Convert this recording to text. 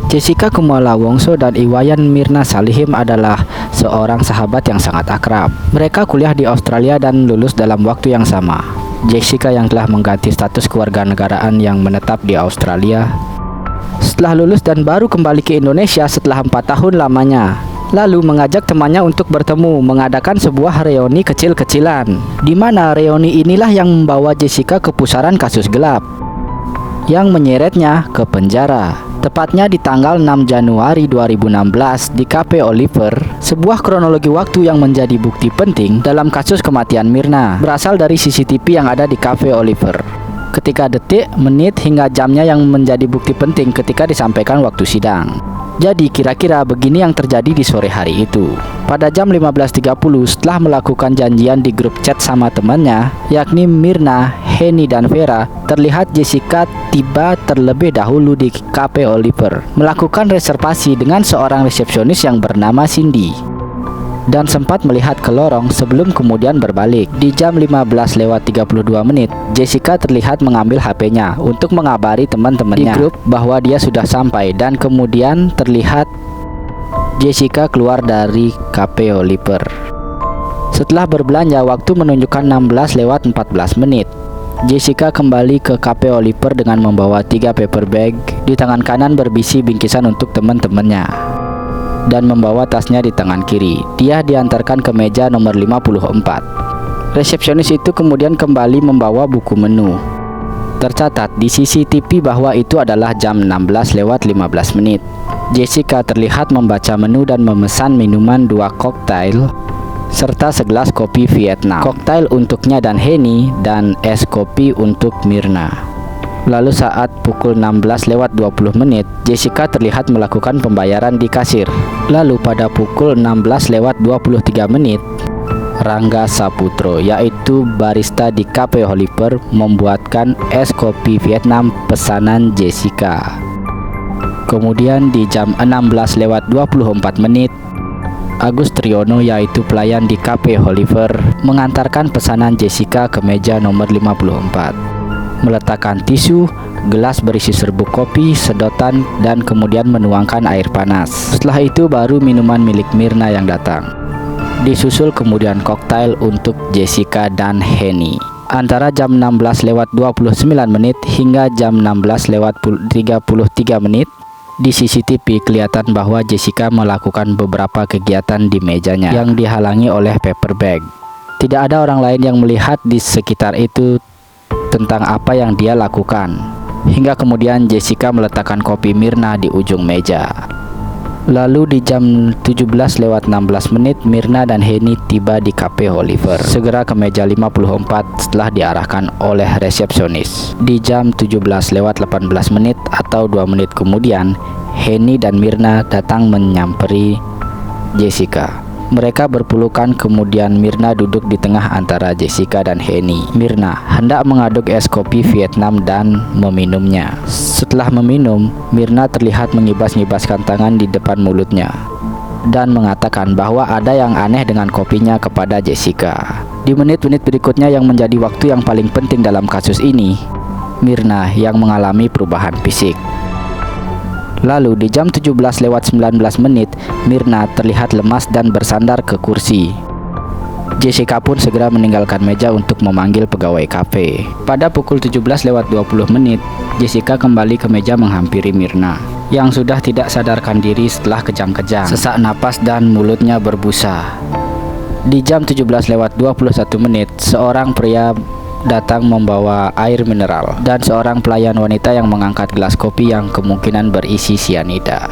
Jessica Kumala Wongso dan Iwayan Mirna Salihim adalah seorang sahabat yang sangat akrab. Mereka kuliah di Australia dan lulus dalam waktu yang sama. Jessica yang telah mengganti status kewarganegaraan yang menetap di Australia setelah lulus dan baru kembali ke Indonesia setelah 4 tahun lamanya. Lalu mengajak temannya untuk bertemu, mengadakan sebuah reuni kecil-kecilan, di mana reuni inilah yang membawa Jessica ke pusaran kasus gelap yang menyeretnya ke penjara. Tepatnya di tanggal 6 Januari 2016 di Cafe Oliver, sebuah kronologi waktu yang menjadi bukti penting dalam kasus kematian Mirna berasal dari CCTV yang ada di Cafe Oliver. Ketika detik, menit, hingga jamnya yang menjadi bukti penting ketika disampaikan waktu sidang. Jadi kira-kira begini yang terjadi di sore hari itu. Pada jam 15.30 setelah melakukan janjian di grup chat sama temannya, yakni Mirna, Henny, dan Vera, terlihat Jessica tiba terlebih dahulu di Cafe Oliver, melakukan reservasi dengan seorang resepsionis yang bernama Cindy, dan sempat melihat ke lorong sebelum kemudian berbalik. Di jam 15:32, Jessica terlihat mengambil HP-nya untuk mengabari teman-temannya di grup bahwa dia sudah sampai, dan kemudian terlihat Jessica keluar dari Cafe Oliver. Setelah berbelanja, waktu menunjukkan 16:14. Jessica kembali ke Cafe Oliver dengan membawa 3 paper bag. Di tangan kanan berbisi bingkisan untuk teman-temannya dan membawa tasnya di tangan kiri. Dia diantarkan ke meja nomor 54. Resepsionis itu kemudian kembali membawa buku menu. Tercatat di CCTV bahwa itu adalah jam 16:15. Jessica terlihat membaca menu dan memesan minuman 2 koktail serta segelas kopi Vietnam. Koktail untuknya dan Henny dan es kopi untuk Mirna. Lalu saat pukul 16:20, Jessica terlihat melakukan pembayaran di kasir. Lalu pada pukul 16:23, Rangga Saputro, yaitu barista di Cafe Oliver, membuatkan es kopi Vietnam pesanan Jessica. Kemudian di jam 16:24, Agus Triyono, yaitu pelayan di Cafe Oliver, mengantarkan pesanan Jessica ke meja nomor 54. Meletakkan tisu, gelas berisi serbuk kopi, sedotan, dan kemudian menuangkan air panas. Setelah itu baru minuman milik Mirna yang datang. Disusul kemudian koktail untuk Jessica dan Henny. Antara jam 16:29 hingga jam 16:33 di CCTV kelihatan bahwa Jessica melakukan beberapa kegiatan di mejanya yang dihalangi oleh paper bag. Tidak ada orang lain yang melihat di sekitar itu tentang apa yang dia lakukan, hingga kemudian Jessica meletakkan kopi Mirna di ujung meja. Lalu di jam 17:16, Mirna dan Henny tiba di Cafe Oliver, segera ke meja 54 setelah diarahkan oleh resepsionis. Di jam 17:18 atau 2 menit kemudian, Henny dan Mirna datang menyamperi Jessica. Mereka berpelukan, kemudian Mirna duduk di tengah antara Jessica dan Henny. Mirna hendak mengaduk es kopi Vietnam dan meminumnya. Setelah meminum, Mirna terlihat mengibas-ngibaskan tangan di depan mulutnya dan mengatakan bahwa ada yang aneh dengan kopinya kepada Jessica. Di menit-menit berikutnya yang menjadi waktu yang paling penting dalam kasus ini, Mirna yang mengalami perubahan fisik. Lalu di jam 17:19, Mirna terlihat lemas dan bersandar ke kursi. Jessica pun segera meninggalkan meja untuk memanggil pegawai kafe. Pada pukul 17:20, Jessica kembali ke meja menghampiri Mirna, yang sudah tidak sadarkan diri setelah kejang-kejang, sesak napas dan mulutnya berbusa. Di jam 17:21, seorang pria datang membawa air mineral dan seorang pelayan wanita yang mengangkat gelas kopi yang kemungkinan berisi sianida.